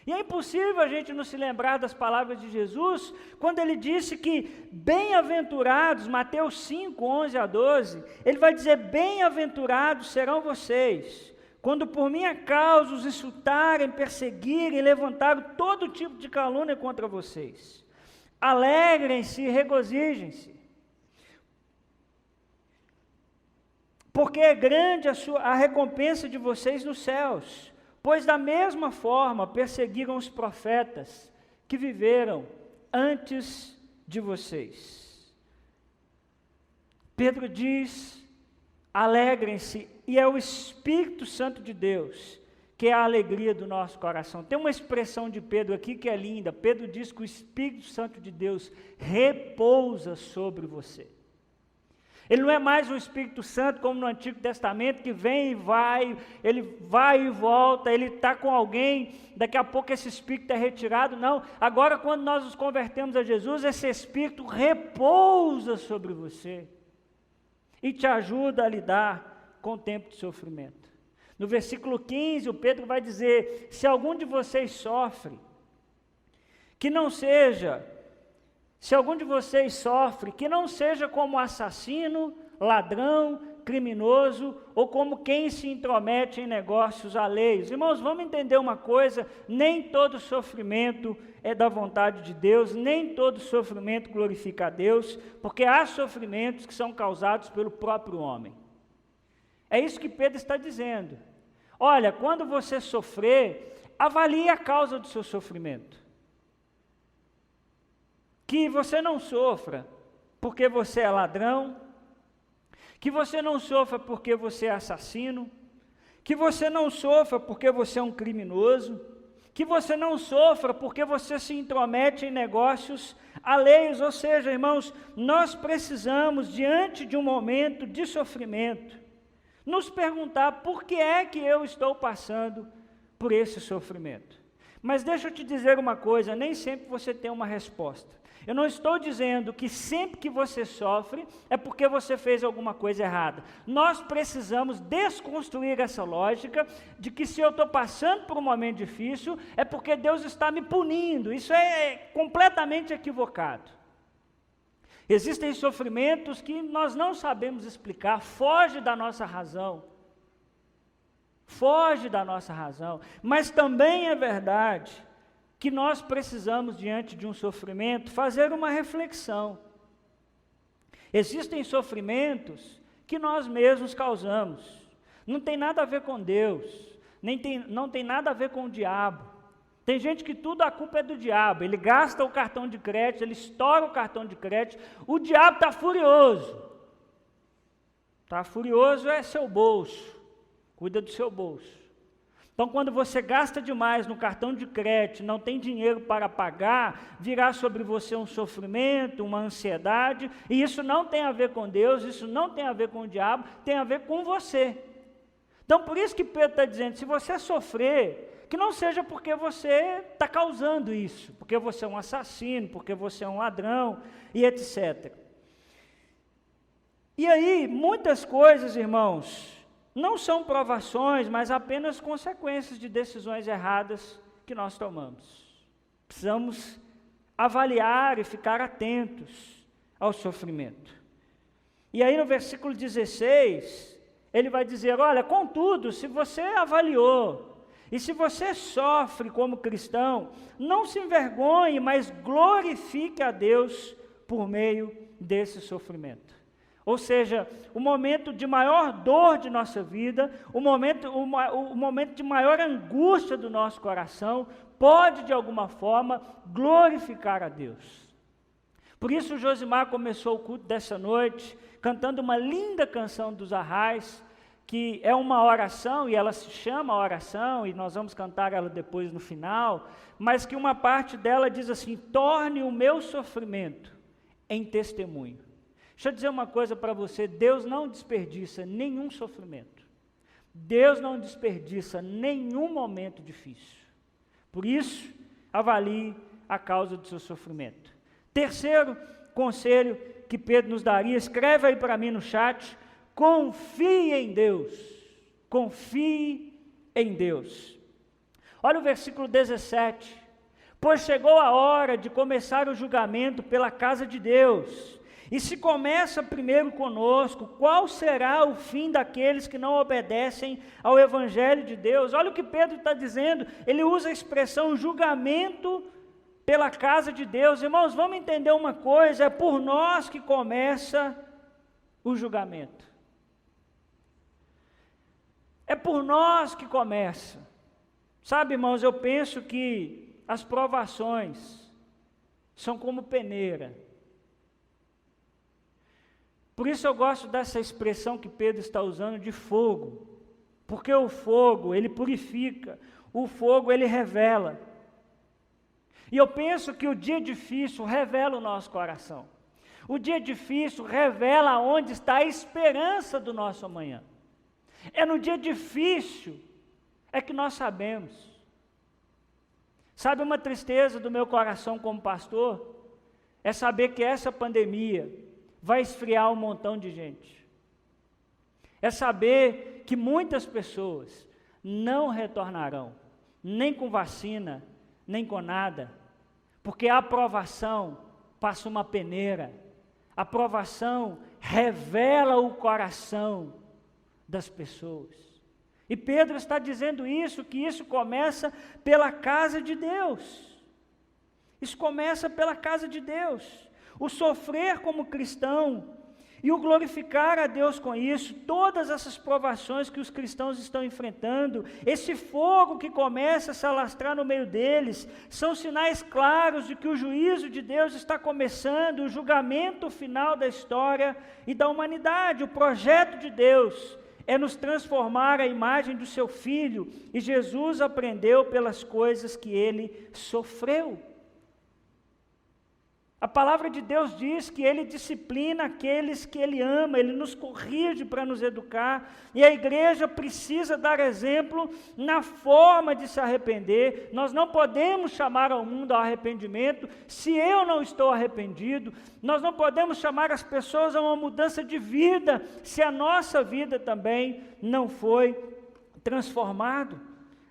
E é impossível a gente não se lembrar das palavras de Jesus, quando ele disse que bem-aventurados, Mateus 5, 11 a 12, ele vai dizer: bem-aventurados serão vocês, quando por minha causa os insultarem, perseguirem, levantarem todo tipo de calúnia contra vocês. Alegrem-se e regozijem-se, porque é grande a recompensa de vocês nos céus, pois da mesma forma perseguiram os profetas que viveram antes de vocês. Pedro diz: alegrem-se, e é o Espírito Santo de Deus que é a alegria do nosso coração. Tem uma expressão de Pedro aqui que é linda. Pedro diz que o Espírito Santo de Deus repousa sobre você. Ele não é mais um Espírito Santo como no Antigo Testamento, que vem e vai, ele vai e volta, ele está com alguém, daqui a pouco esse Espírito é retirado. Não, agora quando nós nos convertemos a Jesus, esse Espírito repousa sobre você e te ajuda a lidar com o tempo de sofrimento. No versículo 15, o Pedro vai dizer: se algum de vocês sofre, que não seja como assassino, ladrão, criminoso, ou como quem se intromete em negócios alheios. Irmãos, vamos entender uma coisa: nem todo sofrimento é da vontade de Deus, nem todo sofrimento glorifica a Deus, porque há sofrimentos que são causados pelo próprio homem. É isso que Pedro está dizendo. Olha, quando você sofrer, avalie a causa do seu sofrimento. Que você não sofra porque você é ladrão, que você não sofra porque você é assassino, que você não sofra porque você é um criminoso, que você não sofra porque você se intromete em negócios alheios. Ou seja, irmãos, nós precisamos, diante de um momento de sofrimento, nos perguntar: por que é que eu estou passando por esse sofrimento? Mas deixa eu te dizer uma coisa: nem sempre você tem uma resposta. Eu não estou dizendo que sempre que você sofre é porque você fez alguma coisa errada. Nós precisamos desconstruir essa lógica de que se eu estou passando por um momento difícil é porque Deus está me punindo. Isso é completamente equivocado. Existem sofrimentos que nós não sabemos explicar, foge da nossa razão. Mas também é verdade que nós precisamos, diante de um sofrimento, fazer uma reflexão. Existem sofrimentos que nós mesmos causamos. Não tem nada a ver com Deus, não tem nada a ver com o diabo. Tem gente que tudo a culpa é do diabo, ele gasta o cartão de crédito, ele estoura o cartão de crédito, o diabo está furioso. Está furioso é seu bolso, cuida do seu bolso. Então, quando você gasta demais no cartão de crédito, não tem dinheiro para pagar, virá sobre você um sofrimento, uma ansiedade, e isso não tem a ver com Deus, isso não tem a ver com o diabo, tem a ver com você. Então, por isso que Pedro está dizendo, se você sofrer, que não seja porque você está causando isso, porque você é um assassino, porque você é um ladrão, e etc. E aí, muitas coisas, irmãos, não são provações, mas apenas consequências de decisões erradas que nós tomamos. Precisamos avaliar e ficar atentos ao sofrimento. E aí no versículo 16, ele vai dizer, olha, contudo, se você avaliou, e se você sofre como cristão, não se envergonhe, mas glorifique a Deus por meio desse sofrimento. Ou seja, o momento de maior dor de nossa vida, o momento de maior angústia do nosso coração, pode de alguma forma glorificar a Deus. Por isso o Josimar começou o culto dessa noite, cantando uma linda canção dos Arrais, que é uma oração, e ela se chama oração, e nós vamos cantar ela depois no final, mas que uma parte dela diz assim, torne o meu sofrimento em testemunho. Deixa eu dizer uma coisa para você, Deus não desperdiça nenhum sofrimento. Deus não desperdiça nenhum momento difícil. Por isso, avalie a causa do seu sofrimento. Terceiro conselho que Pedro nos daria, escreve aí para mim no chat, confie em Deus. Confie em Deus. Olha o versículo 17. Pois chegou a hora de começar o julgamento pela casa de Deus. E se começa primeiro conosco, qual será o fim daqueles que não obedecem ao Evangelho de Deus? Olha o que Pedro está dizendo, ele usa a expressão julgamento pela casa de Deus. Irmãos, vamos entender uma coisa, é por nós que começa o julgamento. É por nós que começa. Sabe, irmãos, eu penso que as provações são como peneira. Por isso eu gosto dessa expressão que Pedro está usando de fogo, porque o fogo, ele purifica, o fogo, ele revela. E eu penso que o dia difícil revela o nosso coração. O dia difícil revela onde está a esperança do nosso amanhã. É no dia difícil é que nós sabemos. Sabe uma tristeza do meu coração como pastor? É saber que essa pandemia vai esfriar um montão de gente. É saber que muitas pessoas não retornarão, nem com vacina, nem com nada, porque a aprovação passa uma peneira, a aprovação revela o coração das pessoas. E Pedro está dizendo isso, que isso começa pela casa de Deus. Isso começa pela casa de Deus. O sofrer como cristão e o glorificar a Deus com isso, todas essas provações que os cristãos estão enfrentando, esse fogo que começa a se alastrar no meio deles, são sinais claros de que o juízo de Deus está começando, o julgamento final da história e da humanidade. O projeto de Deus é nos transformar à imagem do seu Filho, e Jesus aprendeu pelas coisas que ele sofreu. A palavra de Deus diz que Ele disciplina aqueles que Ele ama, Ele nos corrige para nos educar, e a igreja precisa dar exemplo na forma de se arrepender. Nós não podemos chamar ao mundo ao arrependimento se eu não estou arrependido, nós não podemos chamar as pessoas a uma mudança de vida se a nossa vida também não foi transformada.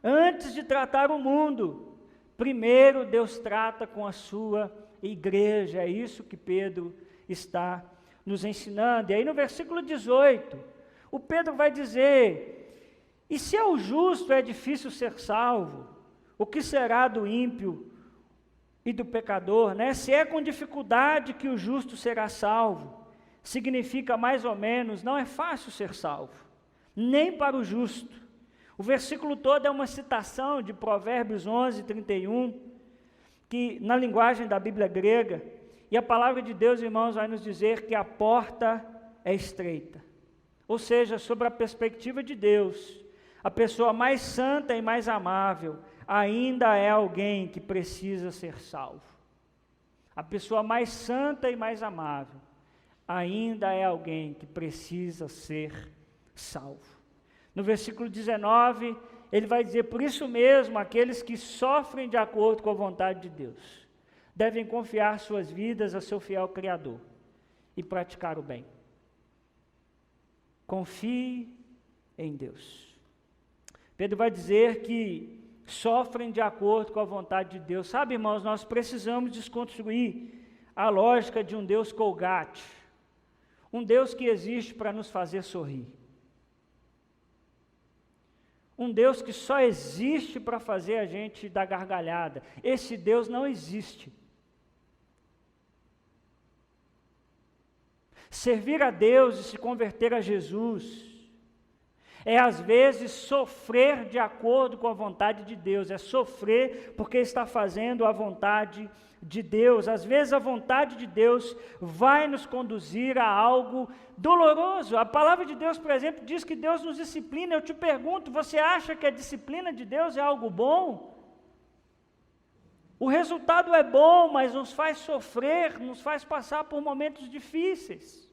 Antes de tratar o mundo, primeiro Deus trata com a sua igreja. É isso que Pedro está nos ensinando. E aí no versículo 18, o Pedro vai dizer, e se ao justo é difícil ser salvo, o que será do ímpio e do pecador, né? Se é com dificuldade que o justo será salvo, significa mais ou menos, não é fácil ser salvo, nem para o justo. O versículo todo é uma citação de Provérbios 11, 31, que na linguagem da Bíblia grega, e a palavra de Deus, irmãos, vai nos dizer que a porta é estreita. Ou seja, sobre a perspectiva de Deus, a pessoa mais santa e mais amável ainda é alguém que precisa ser salvo. A pessoa mais santa e mais amável ainda é alguém que precisa ser salvo. No versículo 19, ele vai dizer, por isso mesmo, aqueles que sofrem de acordo com a vontade de Deus, devem confiar suas vidas a seu fiel Criador e praticar o bem. Confie em Deus. Pedro vai dizer que sofrem de acordo com a vontade de Deus. Sabe, irmãos, nós precisamos desconstruir a lógica de um Deus Colgate, um Deus que existe para nos fazer sorrir. Um Deus que só existe para fazer a gente dar gargalhada. Esse Deus não existe. Servir a Deus e se converter a Jesus é às vezes sofrer de acordo com a vontade de Deus, é sofrer porque está fazendo a vontade de Deus. Às vezes a vontade de Deus vai nos conduzir a algo doloroso. A palavra de Deus, por exemplo, diz que Deus nos disciplina. Eu te pergunto, você acha que a disciplina de Deus é algo bom? O resultado é bom, mas nos faz sofrer, nos faz passar por momentos difíceis.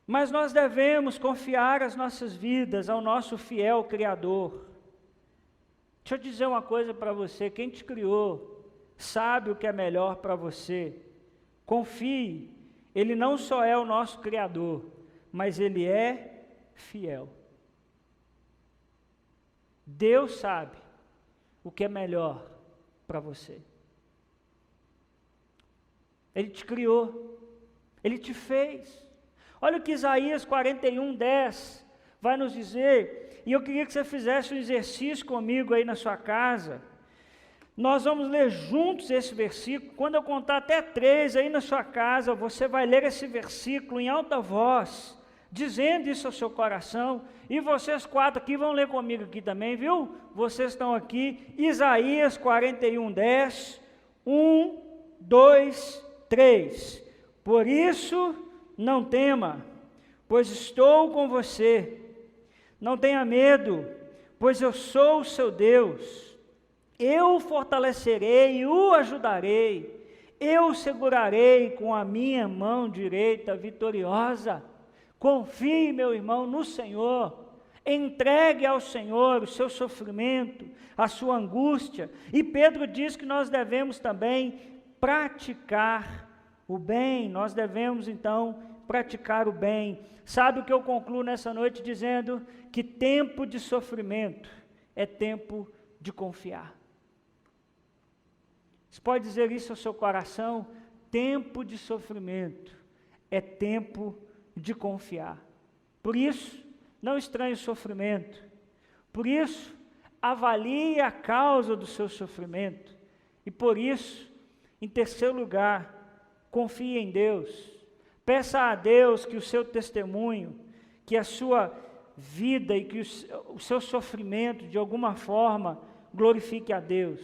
Mas nós devemos confiar as nossas vidas ao nosso fiel Criador. Deixa eu dizer uma coisa para você, quem te criou sabe o que é melhor para você. Confie, Ele não só é o nosso Criador, mas Ele é fiel. Deus sabe o que é melhor para você. Ele te criou, Ele te fez. Olha o que Isaías 41:10 vai nos dizer, e eu queria que você fizesse um exercício comigo aí na sua casa. Nós vamos ler juntos esse versículo. Quando eu contar até 3 aí na sua casa, você vai ler esse versículo em alta voz, dizendo isso ao seu coração, e vocês 4 aqui vão ler comigo aqui também, viu? Vocês estão aqui, Isaías 41:10, 1, 2, 3. Por isso, não tema, pois estou com você. Não tenha medo, pois eu sou o seu Deus. Eu o fortalecerei e o ajudarei. Eu o segurarei com a minha mão direita vitoriosa. Confie, meu irmão, no Senhor. Entregue ao Senhor o seu sofrimento, a sua angústia. E Pedro diz que nós devemos também praticar o bem. Nós devemos, então, praticar o bem. Sabe o que eu concluo nessa noite dizendo? Que tempo de sofrimento é tempo de confiar. Você pode dizer isso ao seu coração? Tempo de sofrimento é tempo de confiar. Por isso, não estranhe o sofrimento. Por isso, avalie a causa do seu sofrimento. E por isso, em terceiro lugar, confie em Deus. Peça a Deus que o seu testemunho, que a sua vida e que o seu sofrimento, de alguma forma, glorifique a Deus.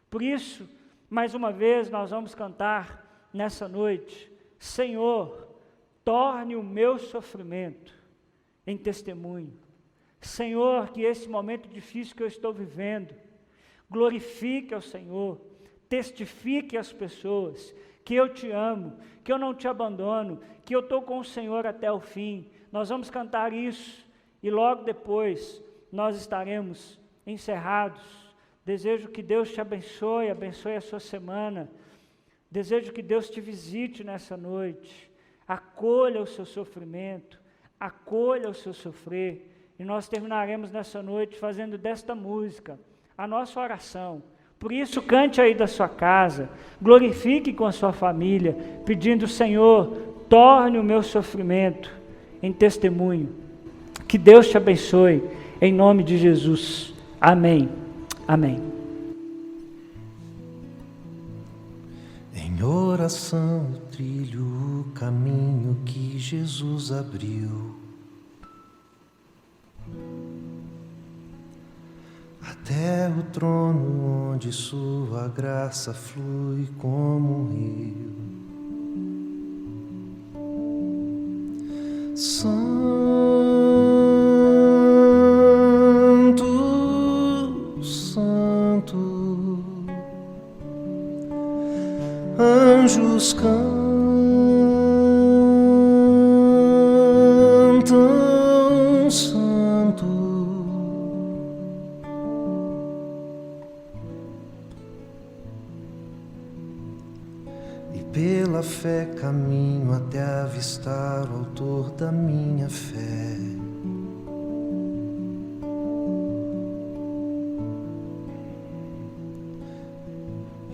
Por isso, mais uma vez, nós vamos cantar nessa noite, Senhor, torne o meu sofrimento em testemunho. Senhor, que esse momento difícil que eu estou vivendo, glorifique ao Senhor, testifique às pessoas que eu te amo, que eu não te abandono, que eu estou com o Senhor até o fim. Nós vamos cantar isso e logo depois nós estaremos encerrados. Desejo que Deus te abençoe, abençoe a sua semana. Desejo que Deus te visite nessa noite. Acolha o seu sofrimento, acolha o seu sofrer. E nós terminaremos nessa noite fazendo desta música a nossa oração. Por isso, cante aí da sua casa, glorifique com a sua família, pedindo, Senhor, torne o meu sofrimento em testemunho. Que Deus te abençoe, em nome de Jesus. Amém. Amém. Em oração. coração eu trilho o caminho que Jesus abriu. Até o trono onde sua graça flui como um rio. Santo, Santo, anjos cantam, Santo. E pela fé caminho até avistar o autor da minha fé.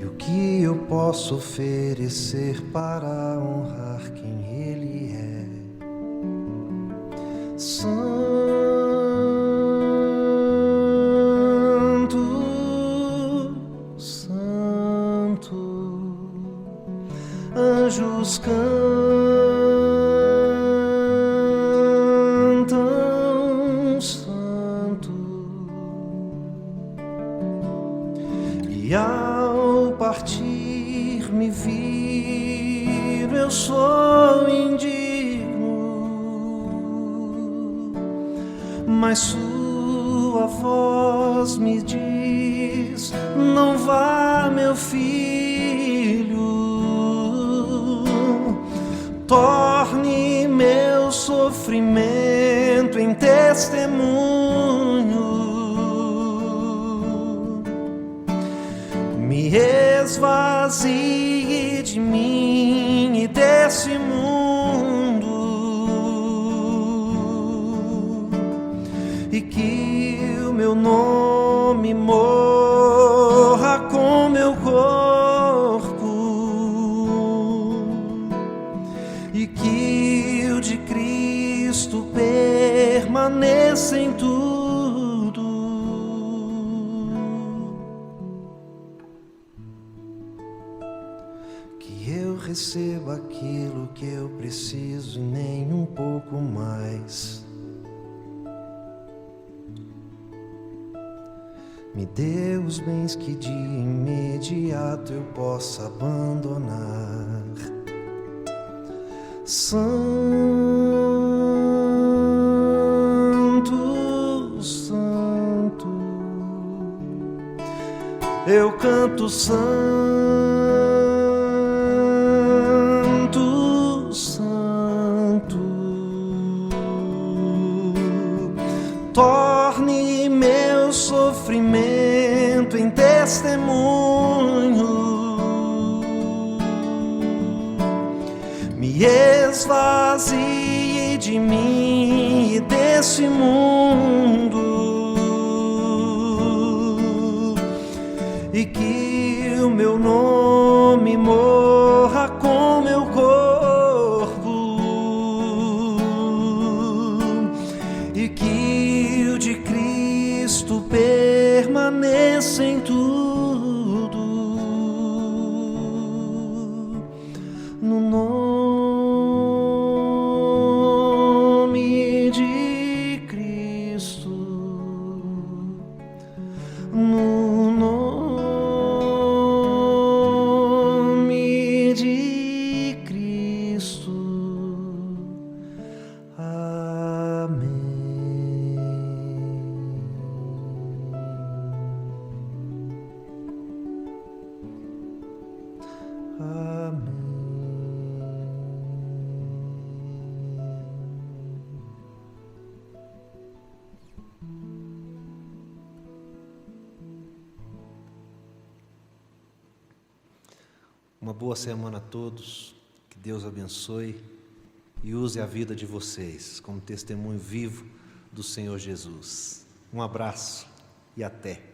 E o que eu posso oferecer para honrar quem Ele é? Santo, Santo, anjos cantam, Santo. E ao partir me viro, eu sou indigno, mas sua voz me diz: não vá, meu filho, torne meu sofrimento em testemunho. Me esvazie de mim e desse mundo, e que o meu nome morra com meu corpo, e que o de Cristo permaneça em tudo. Que eu receba aquilo que eu preciso e nem um pouco mais. Me dê os bens que de imediato eu possa abandonar. Santo, Santo, eu canto Santo, Santo, torne meu sofrimento em testemunho. Me esvazie de mim e desse mundo, e que o meu nome morra com meu corpo, e que o de Cristo permaneça em tudo. No nome de Cristo, no nome de Cristo. Amém. Amém. Uma boa semana a todos, que Deus abençoe e use a vida de vocês como testemunho vivo do Senhor Jesus. Um abraço e até.